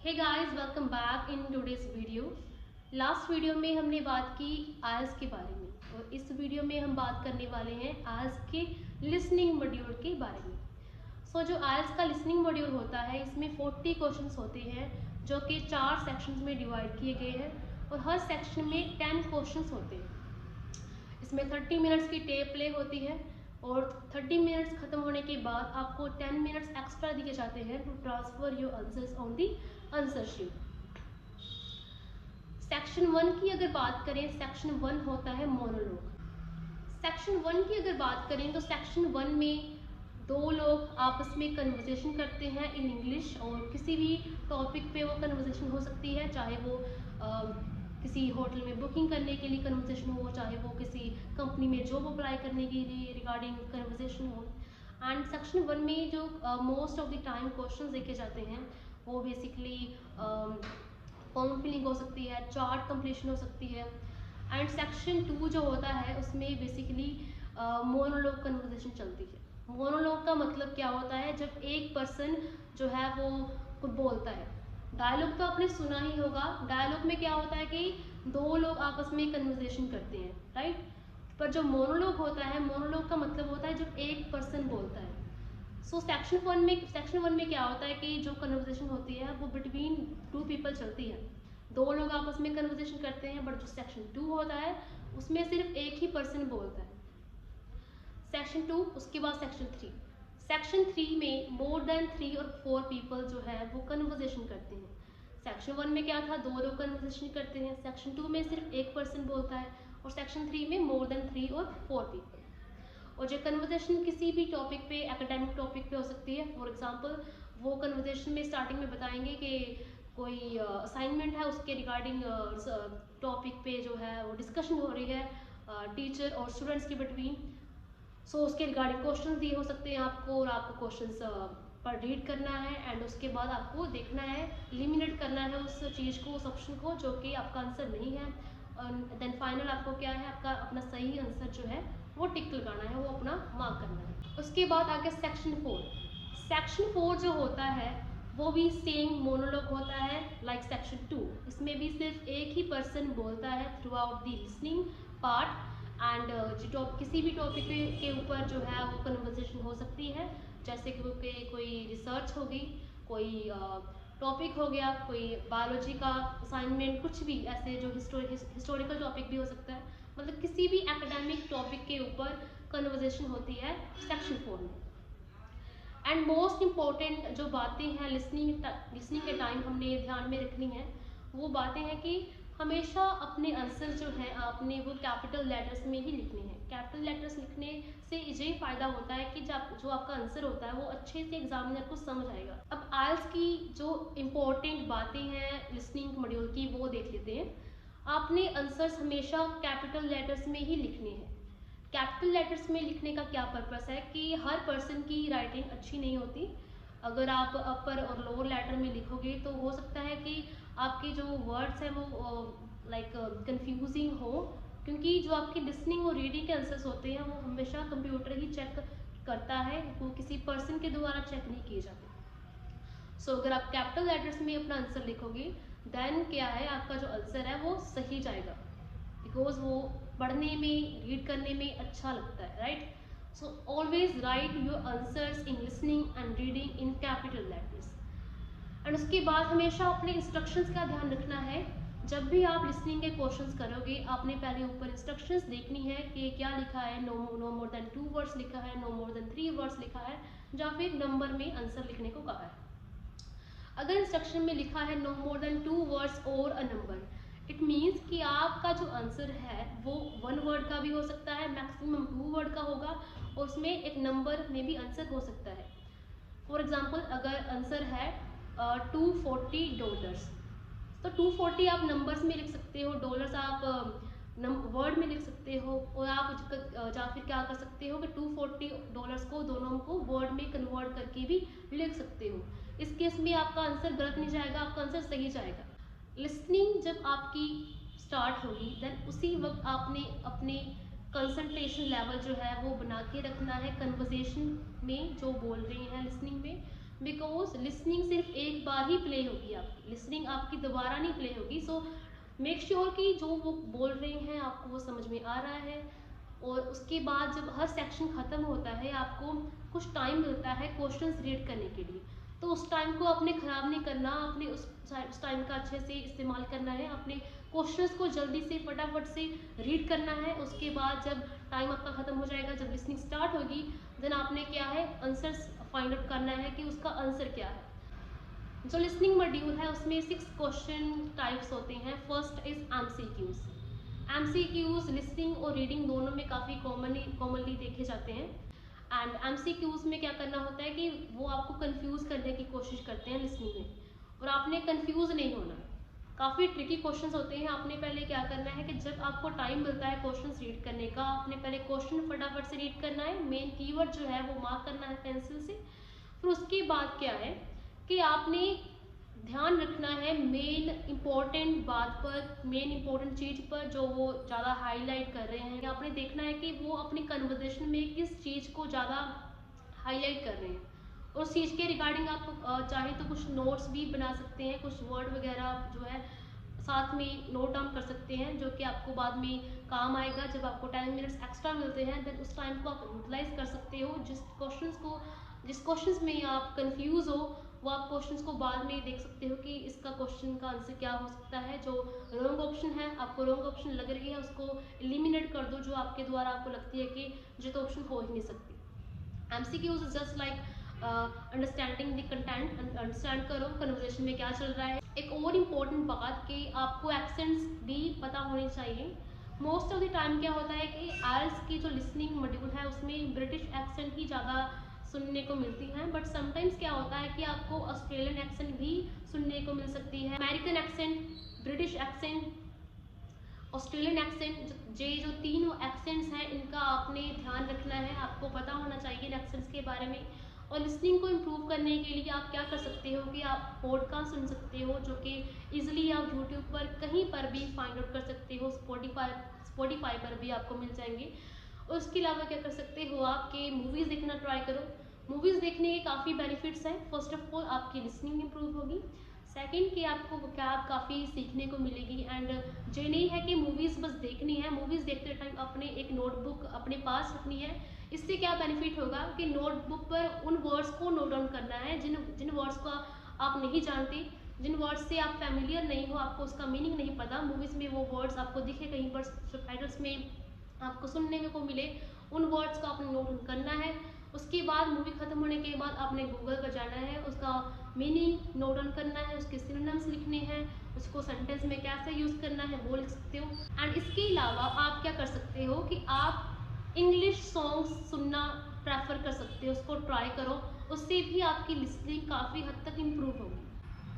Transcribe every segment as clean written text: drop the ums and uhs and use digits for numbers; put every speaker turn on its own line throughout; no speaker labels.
Hey guys, welcome back in today's video. Last video में हमने बात की आयल्स के बारे में और इस वीडियो में हम बात करने वाले हैं आयल्स के लिसनिंग मॉड्यूल के बारे में। जो आयल्स का लिसनिंग मॉड्यूल होता है, इसमें 40 क्वेश्चंस होते हैं जो कि 4 सेक्शंस में डिवाइड किए गए हैं और हर सेक्शन में 10 क्वेश्चंस होते हैं। इसमें 30 मिनट्स की टेप प्ले होती है और 30 मिनट्स खत्म होने के बाद आपको 10 मिनट्स एक्स्ट्रा दिए जाते हैं to transfer your answers on the answer sheet. Section 1 की अगर बात करें, सेक्शन 1 होता है मोनोलॉग। सेक्शन 1 की अगर बात करें तो सेक्शन 1 में दो लोग आपस में कन्वर्सेशन करते हैं इन इंग्लिश, और किसी भी टॉपिक पे वो कन्वर्सेशन हो सकती है, चाहे वो किसी होटल में बुकिंग करने के लिए कन्वर्सेशन हो, चाहे वो किसी कंपनी में जॉब अप्लाई करने के लिए रिगार्डिंग कन्वर्सेशन हो। एंड सेक्शन 1 में जो most of the time questions देखे जाते हैं वो बेसिकली फॉर्म फिलिंग हो सकती है, चार्ट कंप्लीशन हो सकती है। एंड सेक्शन 2 जो होता है उसमें बेसिकली मोनोलॉग कन्वर्सेशन चलती है। मोनोलॉग का मतलब क्या होता है? जब एक पर्सन जो है वो कुछ बोलता है। डायलॉग तो आपने सुना ही होगा। डायलॉग में क्या होता है कि दो लोग आपस में कन्वर्सेशन करते हैं, राइट। पर जो मोनोलॉग होता है, मोनोलॉग का मतलब होता है जब एक पर्सन बोलता है। सेक्शन 1 में क्या होता है कि जो कन्वर्सेशन होती है वो बिटवीन 2 पीपल चलती है, दो लोग आपस में कन्वर्सेशन करते हैं। बट जो सेक्शन 2 होता है उसमें सिर्फ एक ही पर्सन बोलता है। सेक्शन 2, उसके बाद सेक्शन 3। सेक्शन 3 में मोर देन 3 और 4 पीपल जो है वो कन्वर्सेशन करते हैं। सेक्शन 1 में क्या था? दो लोग कन्वर्सेशन करते हैं। सेक्शन 2 में सिर्फ एक पर्सन बोलता है और सेक्शन 3 में मोर देन 3 और 4 पीपल। और जो कन्वर्सेशन किसी भी टॉपिक पे, एकेडमिक टॉपिक पे हो सकती है। फॉर एग्जांपल वो कन्वर्सेशन में स्टार्टिंग में बताएंगे कि कोई असाइनमेंट है, उसके रिगार्डिंग टॉपिक पे जो है वो डिस्कशन हो रही है टीचर और स्टूडेंट्स के बिटवीन। उसके रिगार्डिंग क्वेश्चन दिए हो सकते हैं आपको, और आपको क्वेश्चंस पर रीड करना है एंड उसके बाद आपको देखना है, एलिमिनेट करना है उस चीज़ को, उस ऑप्शन को जो कि आपका आंसर नहीं है। देन फाइनल आपको क्या है, आपका अपना सही आंसर जो है वो टिक लगाना है, वो अपना मार्क करना है। उसके बाद आगे सेक्शन 4। सेक्शन 4 जो होता है वो भी सेम मोनोलॉग होता है लाइक सेक्शन 2। इसमें भी सिर्फ एक ही पर्सन बोलता है through out the listening part. And किसी भी टॉपिक के ऊपर जो है वो कन्वर्सेशन हो सकती है, जैसे कि कोई रिसर्च होगी, कोई टॉपिक हो गया, कोई बायोलॉजी का असाइनमेंट, कुछ भी ऐसे जो हिस्टोरिकल टॉपिक भी हो सकता है। मतलब किसी भी एकेडमिक टॉपिक के ऊपर कन्वर्सेशन होती है सेक्शन 4 में। एंड मोस्ट इम्पॉर्टेंट जो बातें हैं लिसनिंग के टाइम हमने ध्यान में रखनी है, वो बातें हैं कि हमेशा अपने आंसर जो है आपने वो कैपिटल लेटर्स में ही लिखने हैं। कैपिटल लेटर्स लिखने से ये फ़ायदा होता है कि जब जो आपका आंसर होता है वो अच्छे से एग्जामिनर को समझ आएगा। अब आइल्स की जो इम्पोर्टेंट बातें हैं लिसनिंग मॉड्यूल की वो देख लेते हैं। आपने आंसर्स हमेशा कैपिटल लेटर्स में ही लिखने हैं। कैपिटल लेटर्स में लिखने का क्या पर्पस है कि हर पर्सन की राइटिंग अच्छी नहीं होती। अगर आप अपर और लोअर लेटर में लिखोगे तो हो सकता है कि आपके जो वर्ड्स हैं वो लाइक कंफ्यूजिंग हो, क्योंकि जो आपकी लिसनिंग और रीडिंग के आंसर्स होते हैं वो हमेशा कंप्यूटर ही चेक करता है, वो किसी पर्सन के द्वारा चेक नहीं किए जाते। अगर आप कैपिटल लेटर्स में अपना आंसर लिखोगे देन क्या है, आपका जो आंसर है वो सही जाएगा, बिकॉज वो पढ़ने में, रीड करने में अच्छा लगता है, right. Always right your answers in listening and reading in capital letters. And उसके बाद हमेशा अपने इंस्ट्रक्शंस का ध्यान रखना है। जब भी आप लिसनिंग के क्वेश्चंस करोगे, आपने पहले ऊपर इंस्ट्रक्शंस देखनी है कि क्या लिखा है। नो मोर देन 2 वर्ड्स लिखा है, नो मोर देन 3 वर्ड्स लिखा है, या फिर नंबर में आंसर लिखने को कहा है। अगर इंस्ट्रक्शन में लिखा है नो मोर देन 2 वर्ड्स और अ नंबर, इट मीन्स कि आपका जो आंसर है वो 1 वर्ड का भी हो सकता है, मैक्सिमम 2 वर्ड का होगा, और उसमें एक नंबर में भी आंसर हो सकता है। फॉर एग्जाम्पल अगर आंसर है $240, तो 240 आप नंबर्स में लिख सकते हो, डॉलर्स आप वर्ड में लिख सकते हो, और आप या फिर क्या कर सकते हो कि $240 को दोनों को वर्ड में कन्वर्ट करके भी लिख सकते हो। इस केस में आपका आंसर गलत नहीं जाएगा, आपका आंसर सही जाएगा। लिसनिंग जब आपकी स्टार्ट होगी देन उसी वक्त आपने अपने कंसंट्रेशन लेवल जो है वो बना के रखना है कन्वर्सेशन में जो बोल रहे हैं लिसनिंग में। बिकॉज लिसनिंग सिर्फ एक बार ही प्ले होगी, आपकी लिसनिंग आपकी दोबारा नहीं प्ले होगी। सो मेक श्योर कि जो वो बोल रहे हैं आपको वो समझ में आ रहा है। और उसके बाद जब हर सेक्शन ख़त्म होता है आपको कुछ टाइम मिलता है क्वेश्चंस रीड करने के लिए, तो उस टाइम को आपने ख़राब नहीं करना, आपने उस टाइम का अच्छे से इस्तेमाल करना है, अपने क्वेश्चंस को जल्दी से फटाफट से रीड करना है। उसके बाद जब टाइम आपका ख़त्म हो जाएगा, जब लिसनिंग स्टार्ट होगी, देन आपने क्या है आंसर्स फाइंड आउट करना है कि उसका आंसर क्या है। जो लिसनिंग मॉड्यूल है उसमें 6 क्वेश्चन टाइप्स होते हैं। First is MCQs. MCQs listening और रीडिंग दोनों में काफ़ी कॉमनली देखे जाते हैं। एंड एमसीक्यूज में क्या करना होता है कि वो आपको कंफ्यूज करने की कोशिश करते हैं लिसनिंग में, और आपने कंफ्यूज नहीं होना। काफ़ी ट्रिकी क्वेश्चंस होते हैं। आपने पहले क्या करना है कि जब आपको टाइम मिलता है क्वेश्चंस रीड करने का, आपने पहले क्वेश्चन फटाफट से रीड करना है, मेन कीवर्ड जो है वो मार्क करना है पेंसिल से। फिर उसके बाद क्या है कि आपने ध्यान रखना है मेन इंपॉर्टेंट बात पर, मेन इंपॉर्टेंट चीज़ पर जो वो ज़्यादा हाईलाइट कर रहे हैं। आपने देखना है कि वो अपनी कन्वर्सेशन में किस चीज़ को ज़्यादा हाईलाइट कर रहे हैं, और उस चीज़ के रिगार्डिंग आप चाहे तो कुछ नोट्स भी बना सकते हैं, कुछ वर्ड वगैरह जो है साथ में नोट डाउन कर सकते हैं, जो कि आपको बाद में काम आएगा। जब आपको 10 मिनट्स एक्स्ट्रा मिलते हैं देन उस टाइम को आप यूटिलाइज कर सकते हो। जिस क्वेश्चंस में आप कंफ्यूज हो वो आप क्वेश्चंस को बाद में देख सकते हो कि इसका क्वेश्चन का आंसर क्या हो सकता है। जो रॉन्ग ऑप्शन है, आपको रॉन्ग ऑप्शन लग रही है, उसको एलिमिनेट कर दो, जो आपके द्वारा आपको लगती है कि ये तो ऑप्शन हो ही नहीं सकती। MCQs is just like understanding the content, understand करो कन्वर्सेशन में क्या चल रहा है। एक और इम्पॉर्टेंट बात कि आपको एक्सेंट्स भी पता होने चाहिए। मोस्ट ऑफ द टाइम क्या होता है कि आइल्स की जो लिसनिंग मॉड्यूल है उसमें ब्रिटिश एक्सेंट ही ज़्यादा सुनने को मिलती हैं, बट समटाइम्स क्या होता है कि आपको ऑस्ट्रेलियन एक्सेंट भी सुनने को मिल सकती है। American accent, British accent, Australian accent, जो तीनों एक्सेंट्स हैं इनका आपने ध्यान रखना है, आपको पता होना चाहिए इन एक्सेंट्स के बारे में। और लिसनिंग को इम्प्रूव करने के लिए आप क्या कर सकते हो कि आप पॉडकास्ट सुन सकते हो, जो कि ईजिली आप यूट्यूब पर कहीं पर भी फाइंड आउट कर सकते हो, स्पॉटिफाई पर भी आपको मिल जाएंगे। और उसके अलावा क्या कर सकते हो आप कि मूवीज़ देखना ट्राई करो। मूवीज़ देखने के काफ़ी बेनिफिट्स हैं। फर्स्ट ऑफ ऑल आपकी लिसनिंग इंप्रूव होगी, सेकंड कि आपको क्या काफ़ी सीखने को मिलेगी। एंड ये नहीं है कि मूवीज़ बस देखनी है, मूवीज़ देखते टाइम अपने एक नोटबुक अपने पास रखनी है। इससे क्या बेनिफिट होगा कि नोटबुक पर उन वर्ड्स को नोट डाउन करना है जिन जिन वर्ड्स को आप नहीं जानते, जिन वर्ड्स से आप फैमिलियर नहीं हो, आपको उसका मीनिंग नहीं पता। मूवीज़ में वो वर्ड्स आपको दिखे कहीं पर सबटाइटल्स में आपको सुनने में को मिले, उन वर्ड्स को आपने नोट डाउन करना है। उसके बाद मूवी खत्म होने के बाद आपने गूगल पर जाना है, उसका मीनिंग नोट डाउन करना है, उसके सिनोनिम्स लिखने हैं, उसको सेंटेंस में कैसे यूज़ करना है वो लिख सकते हो। एंड इसके अलावा आप क्या कर सकते हो कि आप इंग्लिश सॉन्ग्स सुनना प्रेफर कर सकते हो, उसको ट्राई करो, उससे भी आपकी लिसनिंग काफ़ी हद तक इम्प्रूव होगी।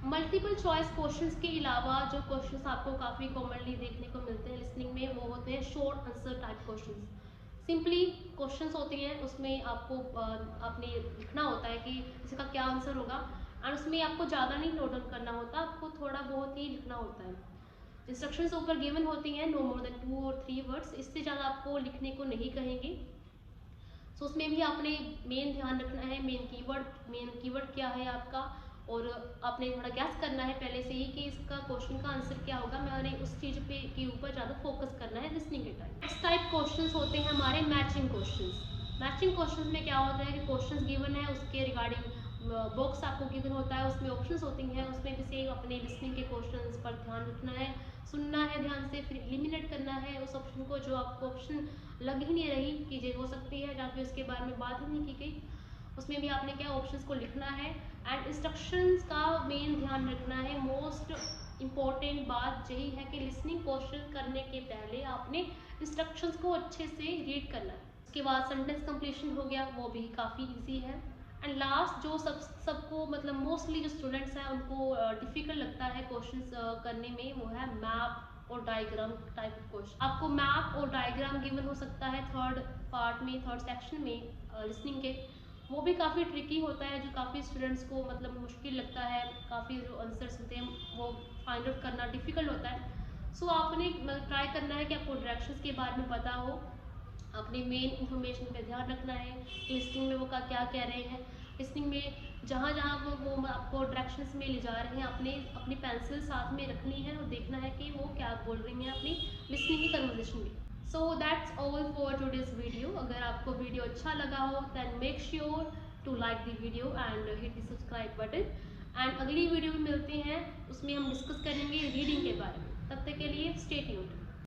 मल्टीपल चॉइस क्वेश्चंस के अलावा जो क्वेश्चंस आपको काफ़ी कॉमनली देखने को मिलते हैं लिसनिंग में, वो होते हैं short answer type questions. Simply questions होते हैं, उसमें आपको आपने लिखना होता है कि इसका क्या आंसर होगा, एंड उसमें आपको ज़्यादा नहीं नोट डाउन करना होता, आपको थोड़ा बहुत ही लिखना होता है। इंस्ट्रक्शंस ऊपर गिवन होती हैं, नो मोर देन 2 और 3 वर्ड्स, इससे ज़्यादा आपको लिखने को नहीं कहेंगे। सो उसमें भी आपने मेन ध्यान रखना है, मेन कीवर्ड क्या है आपका, और आपने थोड़ा गैस करना है पहले से ही कि इसका क्वेश्चन का आंसर क्या होगा। मैंने उस चीज़ पे के ऊपर ज़्यादा फोकस करना है लिसनिंग के टाइम। नेक्स्ट टाइप क्वेश्चंस होते हैं हमारे मैचिंग क्वेश्चंस। मैचिंग क्वेश्चंस में क्या होता है कि क्वेश्चंस गिवन है, उसके रिगार्डिंग बॉक्स आपको गिवन होता है, उसमें ऑप्शंस होती हैं, उसमें भी सेम अपने लिसनिंग के क्वेश्चंस पर ध्यान रखना है, सुनना है ध्यान से, फिर एलिमिनेट करना है उस ऑप्शन को जो आपको ऑप्शन लग ही नहीं रही कि ये हो सकती है, या फिर उसके बारे में बात ही नहीं की गई, उसमें भी आपने क्या ऑप्शंस को लिखना है। एंड इंस्ट्रक्शंस का मेन ध्यान रखना है। मोस्ट इम्पॉर्टेंट बात यही है कि लिसनिंग क्वेश्चन करने के पहले आपने इंस्ट्रक्शंस को अच्छे से रीड करना है। उसके बाद सेंटेंस कंप्लीशन हो गया, वो भी काफ़ी इजी है। एंड लास्ट जो सबको मतलब मोस्टली जो स्टूडेंट्स हैं उनको डिफ़िकल्ट लगता है क्वेश्चंस करने में, वो है मैप और डायग्राम टाइप ऑफ क्वेश्चन। आपको मैप और डायग्राम गिवन हो सकता है थर्ड पार्ट में, थर्ड सेक्शन में लिसनिंग के, वो भी काफ़ी ट्रिकी होता है, जो काफ़ी स्टूडेंट्स को मतलब मुश्किल लगता है, काफ़ी जो आंसर्स होते हैं वो फाइंड आउट करना डिफ़िकल्ट होता है। सो आपने ट्राई करना है कि आपको डायरेक्शंस के बारे में पता हो, अपने मेन इंफॉर्मेशन पे ध्यान रखना है, लिस्टिंग में वो क्या कह रहे हैं, लिसनिंग में जहाँ जहाँ वो आपको डायरेक्शंस में ले जा रहे हैं, अपनी पेंसिल साथ में रखनी है और देखना है कि वो क्या बोल रही हैं अपनी लिसनिंग की कन्वर्सेशन में। So that's all for today's video. अगर आपको वीडियो अच्छा लगा हो then make sure to like the video and hit the subscribe button. And अगली वीडियो में मिलते हैं, उसमें हम डिस्कस करेंगे रीडिंग के बारे में। तब तक के लिए स्टे ट्यून्ड।